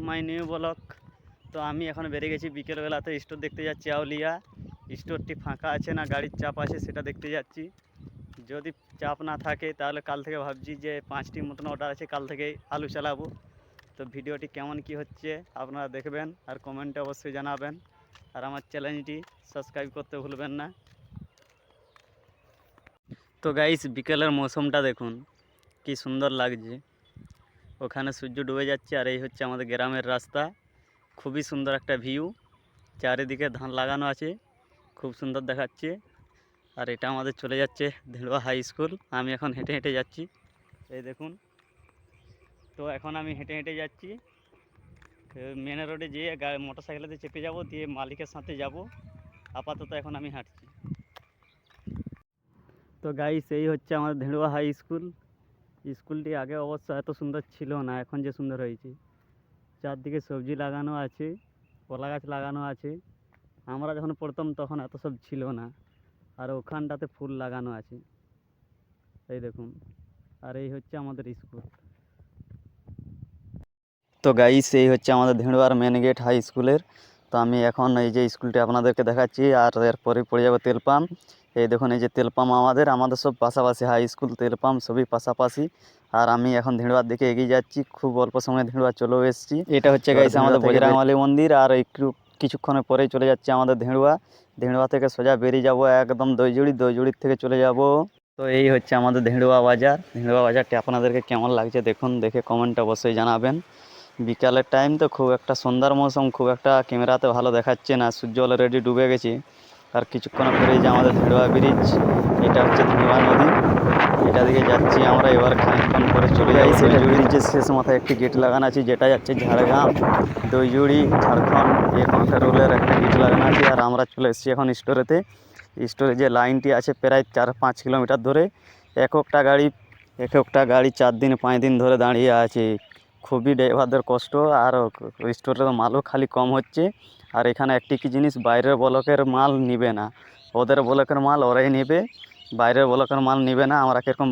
My new blog. তো আমি এখন বেরিয়ে গেছি বিকেলবেলাতে স্টোর দেখতে যাচ্ছি আউলিয়া। স্টোরটি ফাঁকা আছে না গাড়ির চাপ আছে সেটা দেখতে যাচ্ছি। যদি চাপ না থাকে তাহলে কাল থেকে ভাবছি যে 5টি মতন অর্ডার আছে, কাল থেকে আলু চালাবো। তো ভিডিওটি কেমন কি হচ্ছে আপনারা দেখবেন আর কমেন্টে অবশ্যই জানাবেন। আর আমার চ্যানেলটি সাবস্ক্রাইব করতে ভুলবেন না। তো গাইস, বিকেলের মৌসুমটা দেখুন কি সুন্দর লাগছে। ওখানে সূর্য ডুবে যাচ্ছে আর এই হচ্ছে আমাদের গ্রামের রাস্তা। খুবই সুন্দর একটা ভিউ, চারিদিকে ধান লাগানো আছে, খুব সুন্দর দেখাচ্ছে। আর এটা আমাদের চলে যাচ্ছে ধেড়ুয়া হাই স্কুল। আমি এখন হেঁটে হেঁটে যাচ্ছি, এই দেখুন। তো এখন আমি হেঁটে হেঁটে যাচ্ছি, মেন রোডে যেয়ে মোটর সাইকেলেতে চেপে যাব, দিয়ে মালিকের সাথে যাব। আপাতত এখন আমি হাঁটছি। তো গাইস, এই হচ্ছে আমাদের ধেড়ুয়া হাই স্কুল। স্কুলটি আগে অবশ্য এত সুন্দর ছিল না, এখন যে সুন্দর হয়েছে। চারদিকে সবজি লাগানো আছে, কলা গাছ লাগানো আছে। আমরা যখন পড়তাম তখন এত সব ছিল না। আর ওখানটাতে ফুল লাগানো আছে, এই দেখুন। আর এই হচ্ছে আমাদের স্কুল। তো গাইস, এই হচ্ছে আমাদের ধেড়ুয়ার মেন গেট হাই স্কুলের। তো আমি এখন এই যে স্কুলটি আপনাদেরকে দেখাচ্ছি, আর এরপরে পড়ে যাবো তেল পাম্প। এই দেখুন, এই যে তেল পাম্প আমাদের সব পাশাপাশি, হাই স্কুল তেল পাম্প সবই পাশাপাশি। আর আমি এখন ধেড়ুয়ার দিকে এগিয়ে যাচ্ছি, খুব অল্প সময় ধেড়ুয়া চলেও এসেছি। এটা হচ্ছে গাইস আমাদের বজরাংওয়ালি মন্দির, আর একটু কিছুক্ষণের পরেই চলে যাচ্ছে আমাদের ধেড়ুয়া। ধেড়ুয়া থেকে সোজা বেরিয়ে যাব একদম দইজুড়ির থেকে চলে যাব। তো এই হচ্ছে আমাদের ধেড়ুয়া বাজার। ধেড়ুয়া বাজারটি আপনাদেরকে কেমন লাগছে দেখুন, দেখে কমেন্টে অবশ্যই জানাবেন। বিকালের টাইম তো খুব একটা সুন্দর মৌসুম, খুব একটা ক্যামেরাতে ভালো দেখাচ্ছে না, সূর্য অলরেডি ডুবে গেছে। আর কিছুক্ষণ পরে যে আমাদের ধেড়ুয়া ব্রিজ, এটা হচ্ছে ধেড়ুয়া নদী, এটা দিকে যাচ্ছি আমরা। এবার খানিকক্ষণ পরে চলে যাই দইজুড়ি। ব্রিজের শেষ মাথায় একটি গেট লাগানো আছে, যেটা যাচ্ছে ঝাড়গ্রাম, দইজুড়ি, ঝাড়খণ্ড। এই রোলের একটা গেট লাগানো আছে। আর আমরা চলে এসেছি এখন স্টোরেতে। স্টোরে যে লাইনটি আছে প্রায় 4-5 কিলোমিটার ধরে, এক একটা গাড়ি 4 দিন 5 দিন ধরে দাঁড়িয়ে আছে। খুবই ড্রাইভারদের কষ্ট। আর স্টোরে মালও খালি কম হচ্ছে। আর এখানে একটি কি জিনিস, বাইরের ব্লকের মাল নিবে না, ওদের ব্লকের মাল ওরাই নেবে, বাইরের ব্লকের মাল নিবে না। আমরা কীরকম